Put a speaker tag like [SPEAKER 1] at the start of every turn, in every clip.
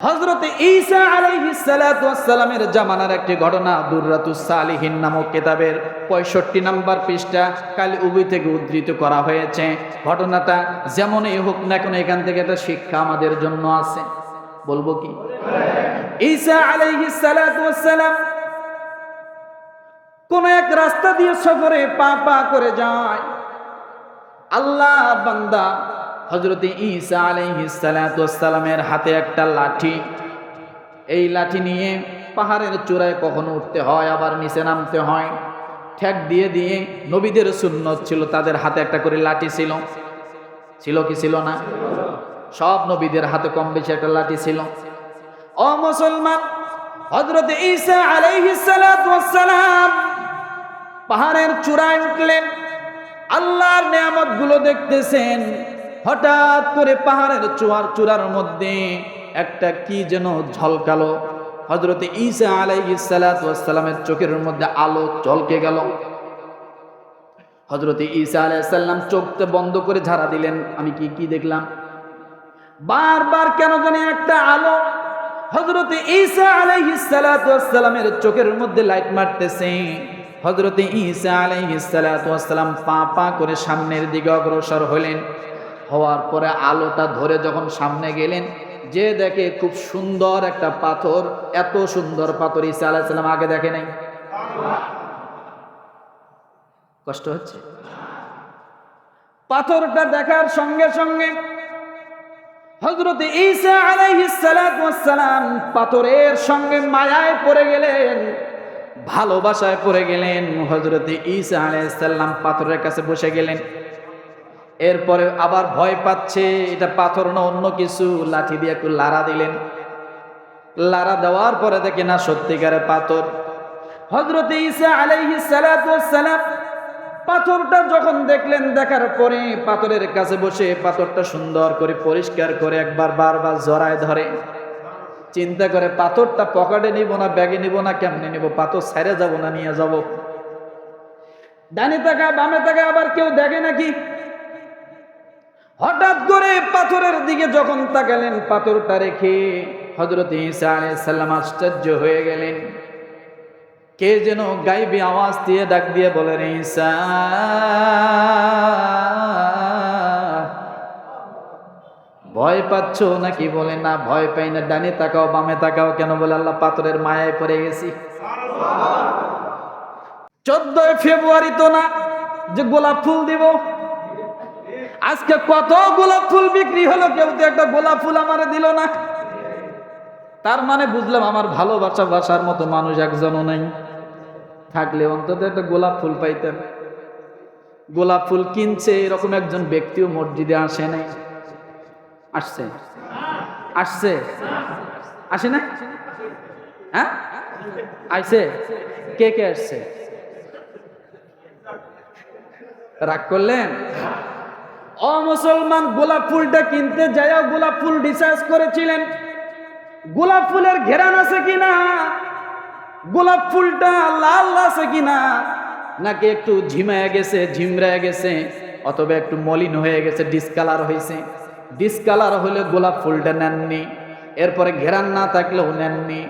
[SPEAKER 1] হযরত ঈসা আলাইহিস সালাতু ওয়াস সালামের জামানার একটি ঘটনা দুররাতুস সালিহিন নামক কিতাবের 65 নম্বর পৃষ্ঠা কাল উবি থেকে উদ্ধৃত করা হয়েছে। ঘটনাটা যেমনই হোক না কেন এখান থেকে একটা শিক্ষা আমাদের জন্য আছে। বলবো কি? ঈসা আলাইহিস সালাতু ওয়াস সালাম কোন এক রাস্তা দিয়ে সফরে পা করে যায়। আল্লাহর বান্দা হযরত ঈসা আলাইহিস সালাতু ওয়াস সালামের হাতে একটা লাঠি। এই লাঠি নিয়ে পাহাড়ের চূড়ায় কখনো উঠতে হয়, আবার নিচে নামতে হয়। ঠেক দিয়ে দিয়ে নবীদের সুন্নত ছিল, তাদের হাতে একটা করে লাঠি ছিল। ছিল কি ছিল না? সব নবীদের হাতে কম বেশি একটা লাঠি ছিল। ও মুসলমান, হযরত ঈসা আলাইহিস সালাতু ওয়াস সালাম পাহাড়ের চূড়ায় উঠলেন, আল্লাহর নিয়ামতগুলো দেখতেছেন। হঠাৎ করে পাহাড়ের চূড়ার মধ্যে একটা কি যেন ঝলকালো। হযরত ঈসা আলাইহিস সালাতু ওয়াস সালামের চোখের মধ্যে আলো ঝলকে গেল। হযরত ঈসা আলাইহিস সালাম চোখটা বন্ধ করে ঝাড়া দিলেন। আমি কি দেখলাম? বারবার কেন জানি একটা আলো হযরত ঈসা আলাইহিস সালাতু ওয়াস সালামের চোখের মধ্যে লাইট মারতেছে। হযরত ঈসা আলাইহিস সালাতু ওয়াস সালাম পা করে সামনের দিকে অগ্রসর হলেন। হওয়ার পরে আলোটা ধরে যখন সামনে গেলেন, যে দেখে খুব সুন্দর একটা পাথর। এত সুন্দর পাথর ঈসা আলাইহিস সালাম আগে দেখে নাই। কষ্ট হচ্ছে? পাথরটা দেখার সঙ্গে সঙ্গে হযরত ঈসা আলাইহিস সালাতু ওয়াস সালাম পাথরের সঙ্গে মায়ায় পড়ে গেলেন, ভালোবাসায় পড়ে গেলেন। হযরত ঈসা আলাইহিস সালাম পাথরের কাছে বসে গেলেন। এরপরে আবার ভয় পাচ্ছে, এটা পাথর না অন্য কিছু। লাঠি দিয়ে একটু লাড়া দিলেন। লাড়া দেওয়ার পরে দেখে না সত্যিকারের পাথর। হযরত ঈসা আলাইহিস সালাতু ওয়াস সালাম পাথরটা যখন দেখলেন, দেখার পরে পাথরের কাছে বসে পাথরটা সুন্দর করে পরিষ্কার করে একবার বারবার জড়ায় ধরে। চিন্তা করে পাথরটা পকেটে নিব না ব্যাগে নিব না কেমনে নিব, পাথর ছেড়ে যাব না নিয়ে যাব। ডানে তাকায় বামে তাকায়, আবার কেউ দেখে নাকি। হঠাৎ করে পাথরের দিকে যখন তাকালেন, পাথরটা রেখে হযরত ঈসা আলাইহিস সালাম আশ্চর্য হয়ে গেলেন। কে যেন গায়েবী আওয়াজ দিয়ে ডাক দিয়ে বলেন, ঈসা। ভয় পাচ্ছ নাকি? বলে না, ভয় পাই না। ডানে তাকাও বামে তাকাও কেন? বলে আল্লাহ পাথরের মায়ায় পড়ে গেছি। 14 ফেব্রুয়ারি তো না যে গোলাপ ফুল দিব। আজকে কত গোলাপ ফুল বিক্রি হলো, কেউ তো একটা গোলাপ ফুল আমারে দিল না। তার মানে বুঝলাম আমার ভালোবাসা বাসার মতো মানুষ একজনও নাই। থাকলে অন্তত একটা গোলাপ ফুল পাইতেন। গোলাপ ফুল কিনছে এরকম একজন ব্যক্তিও মসজিদে আসে নাই। আসছে? আসছে? আসে না? হ্যাঁ, আইছে। কে কে আসছে? রাগ করলেন? ও মুসলমান, গোলাপ ফুলটা কিনতে যায় গোলাপ ফুল রিসার্চ করেছিলেন গোলাপ ফুলের ঘেরান আছে কিনা, গোলাপ ফুলটা লাল আছে কিনা, নাকি একটু ঝিমায় গেছে, ঝিমরায় গেছে, অথবা একটু মলিন হয়ে গেছে, ডিসকালার হয়েছে। ডিসকালার হলে গোলাপ ফুলটা নেননি। এরপরে ঘেরান না থাকলেও নেননি।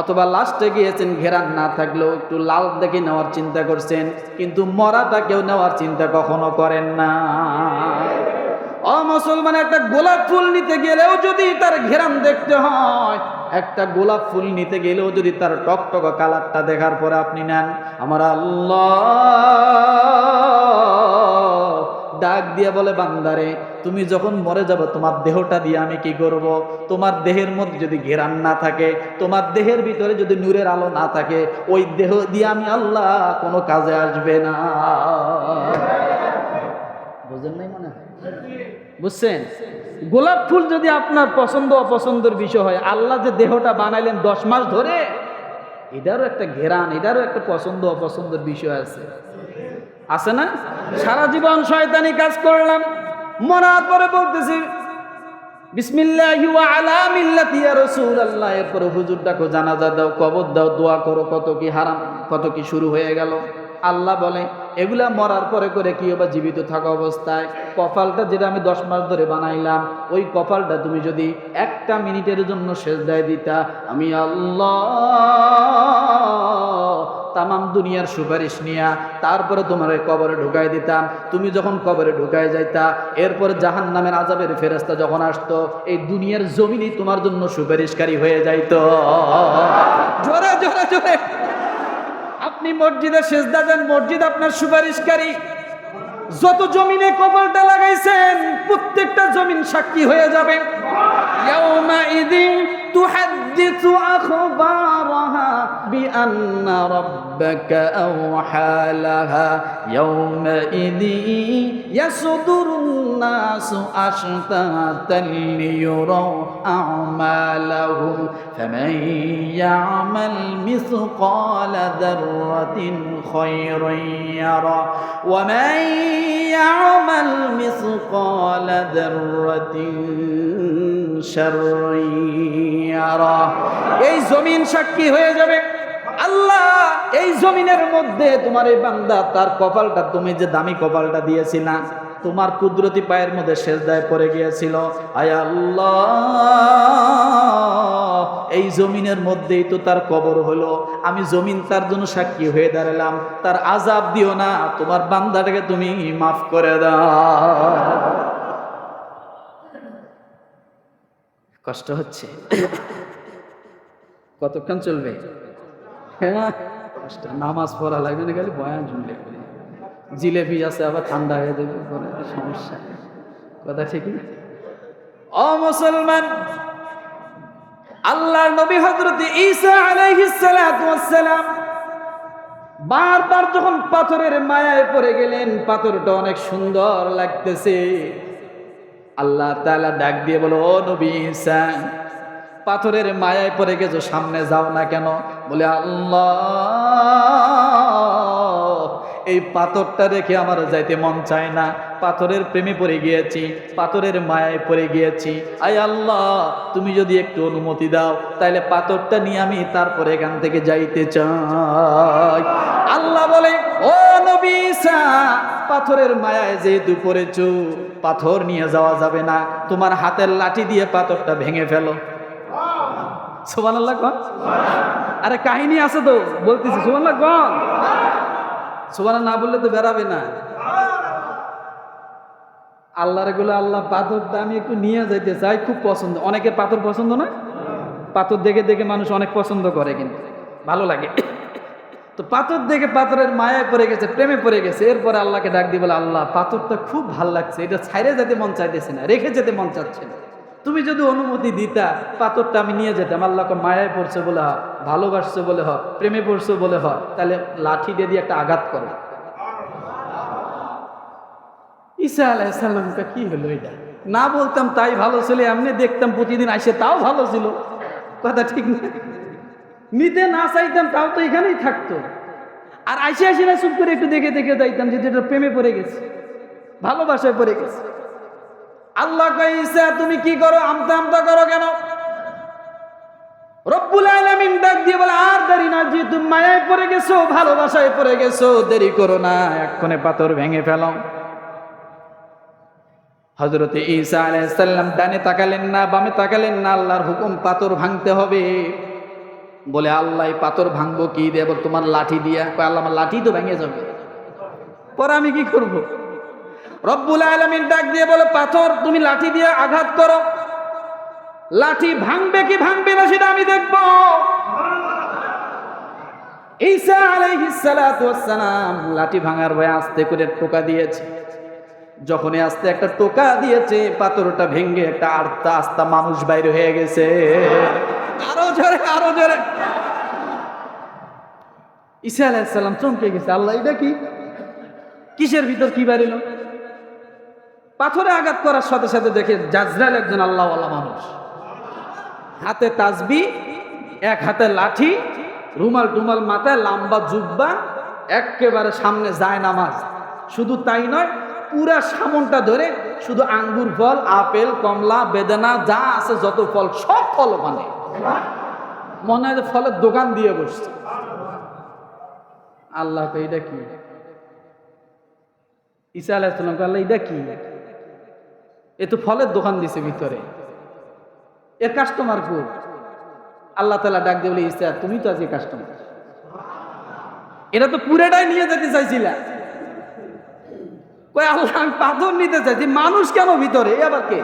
[SPEAKER 1] অথবা লাস্টে গিয়েছেন ঘেরান না থাকলেও একটু লাল দেখে নেওয়ার চিন্তা করছেন, কিন্তু মরাটা কেউ নেওয়ার চিন্তা কখনো করেন না। ও মুসলমান, একটা গোলাপ ফুল নিতে গেলেও যদি তার ঘেরান দেখতে হয়, একটা গোলাপ ফুল নিতে গেলেও যদি তার টকটকা কালারটা দেখার পরে আপনি নেন, আমার আল্লাহ ডাক দিয়ে বলে, বান্দারে তুমি যখন মরে যাবে তোমার দেহটা দিয়ে আমি কি করব? তোমার দেহের মধ্যে যদি ঘেরান না থাকে, তোমার দেহের ভিতরে যদি নূরের আলো না থাকে, ওই দেহ দিয়ে আমি আল্লাহ কোনো কাজে আসবে না। বুঝেন নাই মনে হয়? বুঝছেন? গোলাপ ফুল যদি আপনার পছন্দ অপছন্দের বিষয় হয়, আল্লাহ যে দেহটা বানাইলেন 10 মাস ধরে, এটারও একটা ঘেরান, এটারও একটা পছন্দ অপছন্দের বিষয় আছে। আছে না? সারা জীবন শয়তানি কাজ করলাম, মরার পরে বলতেছি বিসমিল্লাহি ওয়া আলা মিল্লাতি ইয়া রাসূলুল্লাহ। এরপরে হুজুর ডাকো, জানাজা দাও, কবর দাও, দোয়া করো, কত কি হারাম, কত কি শুরু হয়ে গেল। আল্লাহ বলে এগুলা মরার পরে করে কি হবে? জীবিত থাকা অবস্থায় কপালটা যেটা আমি 10 মাস ধরে বানাইলাম, ওই কপালটা তুমি যদি 1 মিনিটের জন্য সেজদায় দিতা, আমি আল্লাহ তামাম দুনিয়ার সুপারিশ নিয়া তারপরে তোমার কবরে ঢুকাই দিতাম। তুমি যখন কবরে ঢুকাই যাইতা, এরপর জাহান্নামের আযাবের ফেরেশতা যখন আসতো, এই দুনিয়ার জমিনই তোমার জন্য সুপারিশকারী হয়ে যাইতো। জোরে জোরে জোরে। আপনি মসজিদে সেজদা দেন, মসজিদ আপনার সুপারিশকারী। যত জমিনে কপালটা লাগাইছেন, প্রত্যেকটা জমিন সাক্ষী হয়ে যাবে। ইয়াউমাইযিন তুহাদ্দিসু আখবারাহা বিআন্না রাব্বাকা আওহা লাহা ইয়াউমাইযিন ইয়াসদুরুন নাসু আশতাতান লিয়ুরাউ আ'মালাহুম ফামান ইয়া'মাল মিসকালা যাররাতিন খায়রান ইয়ারা ওয়া মান يعمل مثقال ذرة شرا يره। এই জমিন সাক্ষী হয়ে যাবে। আল্লাহ এই জমিনের মধ্যে তোমার এই বান্দা তার কপালটা, তুমি যে দামি কপালটা দিয়েছিলা, তোমার কুদরতি পায়ের মধ্যে সেজদায় পড়ে গিয়েছিল। আয় আল্লাহ, এই জমিনের মধ্যেই তো তার কবর হলো, আমি জমিন তার জন্য সাক্ষী হয়ে দাঁড়ালাম। তার আযাব দিও না, তোমার বান্দাটাকে তুমি মাফ করে দাও। কষ্ট হচ্ছে? কতক্ষণ চলবে? হ্যাঁ, নামাজ পড়া লাগবে না, খালি বয়ান শুনলে। জিলেবি আছে, আবার ঠান্ডা হয়ে যাবে, সমস্যা। কথা ঠিক না? ও মুসলমান, আল্লাহর নবী হযরত ঈসা আলাইহিস সালাতু ওয়াস সালাম বারবার যখন পাথরের মায়ায় পড়ে গেলেন, পাথরটা অনেক সুন্দর লাগতেছে, আল্লাহ তাআলা ডাক দিয়ে বলো, ও নবী ঈসা, পাথরের মায়ায় পড়ে গেছো, সামনে যাও না কেন? বলে, আল্লাহ, এই পাথরটা রেখে আমার যাইতে মন চায় না, পাথরের প্রেমে পড়ে গিয়েছি, পাথরের মায়ায় পড়ে গিয়েছি। আয় আল্লাহ, তুমি যদি একটু অনুমতি দাও, তাহলে পাথরটা নিয়ে আমি তারপরে এখান থেকে যাইতে চাই। আল্লাহ বলে, ও নবী ঈসা, পাথরের মায়ায় যেহেতু পড়েছো, পাথর নিয়ে যাওয়া যাবে না, তোমার হাতের লাঠি দিয়ে পাথরটা ভেঙে ফেলো। সুবহানাল্লাহ কোন? আরে কাহিনী আছে তো, বলতেছি। সুবহানাল্লাহ কোন? সুবহানাল্লাহ না বললে তো বেরাবে না। আল্লাহর গুলো, আল্লাহ পাথরটা আমি একটু নিয়ে যাইতে চাই, খুব পছন্দ। অনেকের পাথর পছন্দ না? পাথর দেখে দেখে মানুষ অনেক পছন্দ করে, কিন্তু ভালো লাগে। তো পাথর দেখে পাথরের মায়ায় পড়ে গেছে, প্রেমে পড়ে গেছে। এরপরে আল্লাহকে ডাক দিয়ে বলে, আল্লাহ, পাথরটা খুব ভাল লাগছে, এটা ছাইরে যেতে মন চাইতেছে না, রেখে যেতে মন চাচ্ছে না, তুমি যদি অনুমতি দিতা, পাথরটা আমি নিয়ে যেতাম। আল্লাহকে মায়ায় পড়ছে বলে হ, ভালোবাসছে বলে হ, প্রেমে পড়ছে বলে হ, তাহলে লাঠি দিয়ে একটা আঘাত করো। ঈসা আলাইহিস সালামটা কি হলো? এটা না বলতাম তাই ভালো ছিল, এমনি দেখতাম প্রতিদিন আইসে, তাও ভালো ছিল। কথা ঠিক না? নিতে না চাইতাম, তাও তো এখানেই থাকতো। আর আইসে আইসে না চুপ করে একটু দেখে দেখে যাইতাম, যে এটা প্রেমে পড়ে গেছে, ভালোবাসায় পড়ে গেছে। আল্লাহ কয়, ঈসা, তুমি কি করো? আমতা আমতা করো কেন? রব্বুল আলামিন ডাক দিয়ে বলে, আর দেরি না, যে তুমি মায়ায় পড়ে গেছো, ভালোবাসায় পড়ে গেছো, দেরি করো না, এক্ষণে পাথর ভেঙে ফেলো। হযরত ঈসা আলাইহিস সালাম ডানে তাকালেন না, বামে তাকালেন না, আল্লাহর হুকুম, পাথর ভাঙতে হবে। বলে, আল্লাহ, এই পাথর ভাঙবো কি দিয়ে? বল, তোমার লাঠি দিয়া। কয়, আল্লাহ, আমার লাঠি তো ভেঙে যাবে, পরে আমি কি করব? রব্বুল আলামিন ডাক দিয়ে বলে, পাথর তুমি লাঠি দিয়ে আঘাত করো, লাঠি ভাঙবে কি ভাঙবে না সেটা আমি দেখব। ঈসা আলাইহিস সালাতু ওয়াস সালাম লাঠি ভাঙার ভয়ে আস্তে করে টোকা দিয়েছে। যখনই আস্তে একটা টোকা দিয়েছে, পাথরটা ভেঙে একটা আস্তা আস্তা মানুষ বাইরে হয়ে গেছে। আরো জোরে, আরো জোরে। ঈসা আলাইহিস সালাম চমকে গেছে, আল্লাহ, এটা কি? কিসের ভিতর কি বাড়িল? পাথরে আঘাত করার সাথে সাথে দেখে জাজরাইল একজন আল্লাহওয়ালা মানুষ, হাতে তাসবিহ, এক হাতে লাঠি, রুমাল টুমাল মাথায়, লম্বা জুব্বা, একেবারে সামনে যায় নামাজ। শুধু তাই নয়, পুরা সামনটা ধরে শুধু আঙ্গুর ফল, আপেল, কমলা, বেদানা, যা আছে যত ফল, সব ফল ওখানে। মনে হয় যে ফলের দোকান দিয়ে বসছে। আল্লাহ, এটা কি? ঈসা আলাইহিস সালাম আল্লাহ এটা কি, এ তো ফলের দোকান দিছে ভিতরে, এর কাস্টমার কো? আল্লাহ তাআলা ডাক দিয়ে বলে, ঈসা তুমি তো আজকে কাস্টমার, এটা তো পুরোটাই নিয়ে যেতে চাইছিলা। কই আল্লাহ আমি পাথর নিতে চাইছি, মানুষ কেন ভিতরে, এ আবার কে?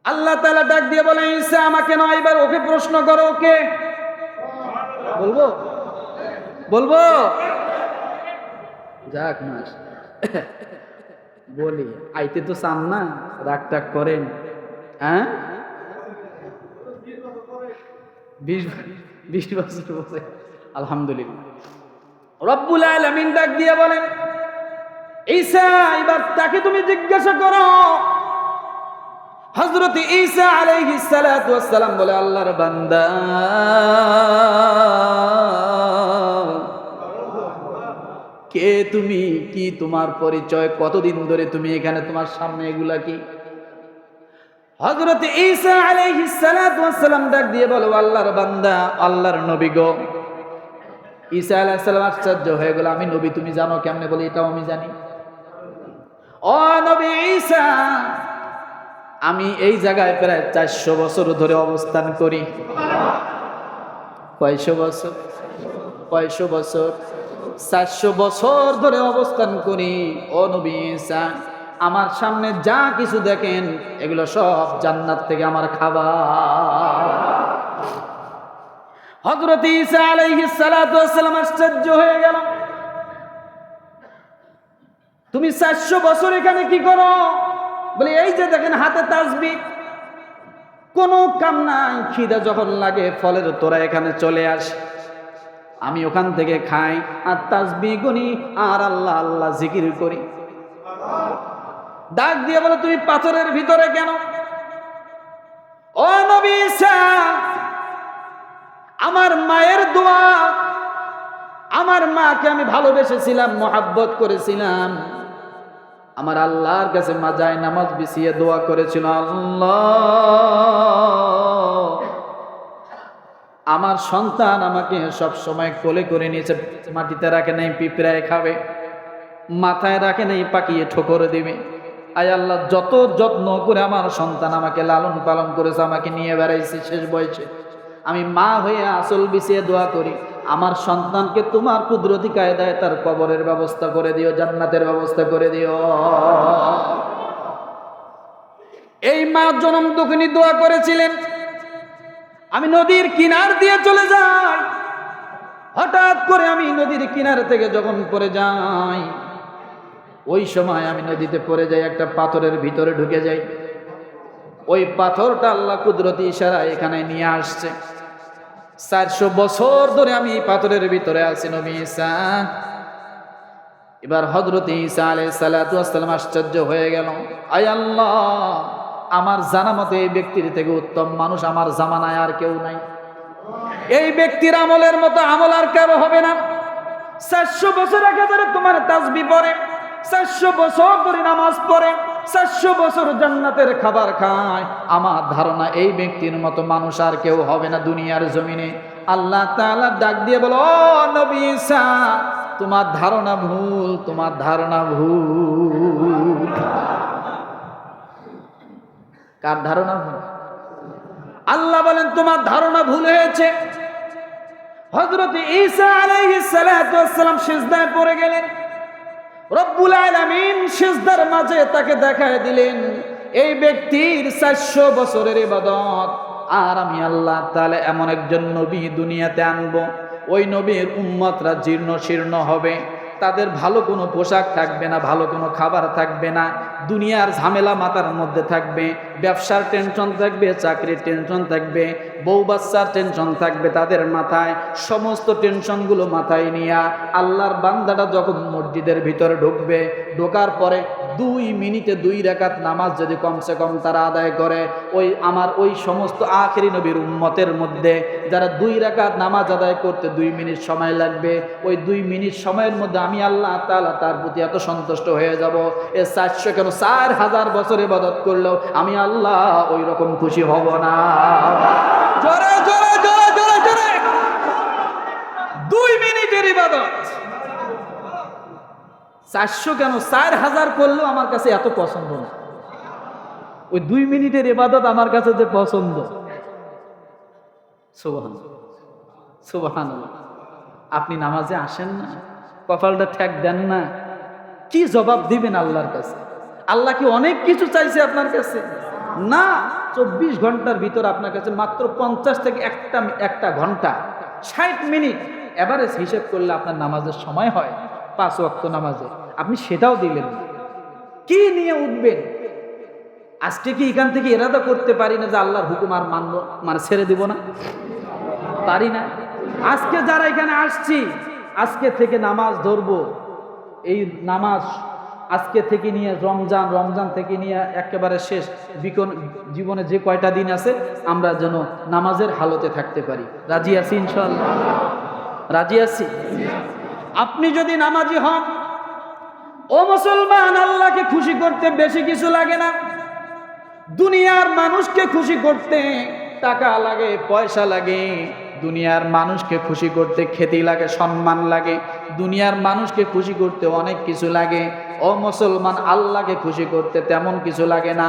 [SPEAKER 1] আল্লাহ তাআলা ডাক দিয়ে বলে, ঈসা আমাকে নয়, এবার ওকে প্রশ্ন করো। ওকে বলবো বলবো যাক মাস বলি, আইতে তো চান না, রাগ টাগ করেন, হ্যাঁ 20 বছর বলে আলহামদুলিল্লাহ। রব্বুল আলামিন ডাক দিয়ে বলেন, ঈসা এবার তাকে তুমি জিজ্ঞাসা করো। হযরত ঈসা আলাইহিস সালাতু ওয়াস সালাম বলে, আল্লাহর বান্দা কে তুমি, কি তোমার পরিচয়, কতদিন ধরে তুমি এখানে, তোমার সামনে এগুলা কি? হযরত ঈসা আলাইহিস সালাতু ওয়াস সালাম ডাক দিয়ে বলে, আল্লাহর বান্দা, আল্লাহর নবী গো। ঈসা আলাইহিস সালাম আশ্চর্য হয়ে গেল, আমি নবী তুমি জানো কেমনে? বলে এটাও আমি জানি। ও নবী ঈসা, আমি এই জায়গায় প্রায় 400 বছর ধরে অবস্থান করি। কয়শো বছর? 400 বছর ধরে অবস্থান করি। ও নবী ঈসা, আমার সামনে যা কিছু দেখেন এগুলো সব জান্নাত থেকে আমার খাবার। হযরত ঈসা আলাইহিস সালাতু ওয়াস সালাম আশ্চর্য হয়ে গেল, তুমি 400 বছর এখানে কি করো? বলে এই যে দেখেন হাতে তাসবিহ, কোনো কাম নাই, খিদা যখন লাগে ফলের তোরা এখানে চলে আসে, আমি ওখান থেকে খাই আর তাসবিহ গুনি আর আল্লাহ আল্লাহ জিকির করি। ডাক দিয়ে বলে, তুমি পাথরের ভিতরে কেন? ও নবী ঈসা, আমার মায়ের দোয়া, আমার মাকে আমি ভালোবেসেছিলাম, মহাব্বত করেছিলাম, আমার আল্লাহর কাছে মাজায় নামাজ বিছিয়ে দোয়া করেছিল, আল্লাহ আমার সন্তান আমাকে সব সময় কোলে করে নিয়েছে, মাটিতে রাখে নাই পিঁপড়ায় খাবে, মাথায় রাখে নাই পাকিয়ে ঠোকর দিবে। আয় আল্লাহ, যত যত্ন করে আমার সন্তান আমাকে লালন পালন করেছে, আমাকে নিয়ে বেড়াইছে, শেষ বয়সে আমি মা হয়ে আসল বিছিয়ে দোয়া করি, আমার সন্তানকে তোমার কুদরতি কায়দায় তার কবরের ব্যবস্থা করে দিও, জান্নাতের ব্যবস্থা করে দিও। এই মা জনম দুঃখিনী দোয়া করেছিলেন। আমি নদীর কিনার দিয়ে চলে যাই, হঠাৎ করে আমি নদীর কিনার থেকে যখন পড়ে যাই, ওই সময় আমি নদীতে পড়ে যাই, একটা পাথরের ভিতরে ঢুকে যাই। ওই পাথরটা আল্লাহ কুদরতি ইশারা এখানে নিয়ে আসছে। 400 বছর ধরে আমি এই পাথরের ভিতরে আছি নবী ঈসা। এবার হযরত ঈসা আলাইহিস সালাতু ওয়াস সালাম আশ্চর্য হয়ে গেল, আয় আল্লাহ, আমার জানা মতে এই ব্যক্তির থেকে উত্তম মানুষ আমার জামানায় আর কেউ নাই। এই ব্যক্তির আমলের মতো আমল আর কারো হবে না। 400 বছর আগে ধরে তোমার তাসবিহ পড়ে, 400 বছর ধরে নামাজ পড়ে, 400 বছর জান্নাতের খাবার খায়। আমার ধারণা এই ব্যক্তির মতো মানুষ আর কেউ হবে না দুনিয়ার জমিনে। আল্লাহ তাআলা ডাক দিয়ে বলো, ও নবী ঈসা, তোমার ধারণা ভুল, তোমার ধারণা ভুল। কার ধারণা ভুল? আল্লাহ বলেন তোমার ধারণা ভুল হয়েছে। হযরত ঈসা আলাইহিস সালাতু ওয়াস সালাম সিজদায় পড়ে গেলেন। রব্বুল আলামিন সিজদার মাঝে তাকে দেখায় দিলেন এই ব্যক্তির 400 বছরের ইবাদত, আর আমি আল্লাহ তাআলা এমন একজন নবী দুনিয়াতে আনব, ওই নবীর উম্মতরা জীর্ণ শীর্ণ হবে, তাদের ভালো কোনো পোশাক থাকবে না, ভালো কোনো খাবার থাকবে না, দুনিয়ার ঝামেলা মাথার মধ্যে থাকবে, ব্যবসার টেনশন থাকবে, চাকরির টেনশন থাকবে, বউ বাচ্চার টেনশন থাকবে তাদের মাথায়। সমস্ত টেনশনগুলো মাথায় নিয়ে আল্লাহর বান্দাটা যখন মসজিদের ভিতরে ঢুকবে, ঢোকার পরে 2 মিনিটে 2 রাকাত নামাজ যদি কমসে কম তারা আদায় করে, ওই সমস্ত আখিরি নবীর উম্মতের মধ্যে যারা 2 রাকাত নামাজ আদায় করতে 2 মিনিট সময় লাগবে, ওই 2 মিনিট সময়ের মধ্যে আমি আল্লাহ তাআলা তার প্রতি এত সন্তুষ্ট হয়ে যাব, 400 কেন 4000 বছর ইবাদত করলেও আমি আল্লাহ ওই রকম খুশি হব না। জোরে জোরে জোরে জোরে জোরে 2 মিনিটের ইবাদত, 400 কেন 4000 করলেও আমার কাছে এত পছন্দ না। ওই 2 মিনিটের ইবাদত আমার কাছে যে পছন্দ। সুবহানাল্লাহ, সুবহানাল্লাহ। আপনি নামাজে আসেন না, কপালটা ঠেক দেন না, কি জবাব দিবেন আল্লাহর কাছে? আল্লাহ কি অনেক কিছু চাইছে আপনার কাছে? না, 24 ঘন্টার ভিতর আপনার কাছে মাত্র 50 থেকে একটা ঘন্টা 60 মিনিট এভারেজ হিসেব করলে আপনার নামাজের সময় হয় 5 ওয়াক্ত নামাজে, আপনি সেটাও দিলেন না। কি নিয়ে উঠবেন? আজকে কি এখান থেকে ইরাদা করতে পারি না যে আল্লাহর হুকুম আর মানব, মানে ছেড়ে দিব না? পারি না। আজকে যারা এখানে আসছি, আজকে থেকে নামাজ ধরবো। এই নামাজ আজকে থেকে নিয়ে রমজান থেকে নিয়ে একেবারে শেষ জীবনে যে কয়টা দিন আছে আমরা যেন নামাজের হালতে থাকতে পারি। রাজি আছি ইনশাআল্লাহ? রাজি আছি? আপনি যদি নামাজি হন, ও মুসলমান, আল্লাহকে খুশি করতে বেশি কিছু লাগে না। দুনিয়ার মানুষকে খুশি করতে টাকা লাগে, পয়সা লাগে। দুনিয়ার মানুষকে খুশি করতে খ্যাতি লাগে, সম্মান লাগে। দুনিয়ার মানুষকে খুশি করতে অনেক কিছু লাগে। ও মুসলমান, আল্লাহকে খুশি করতে তেমন কিছু লাগে না।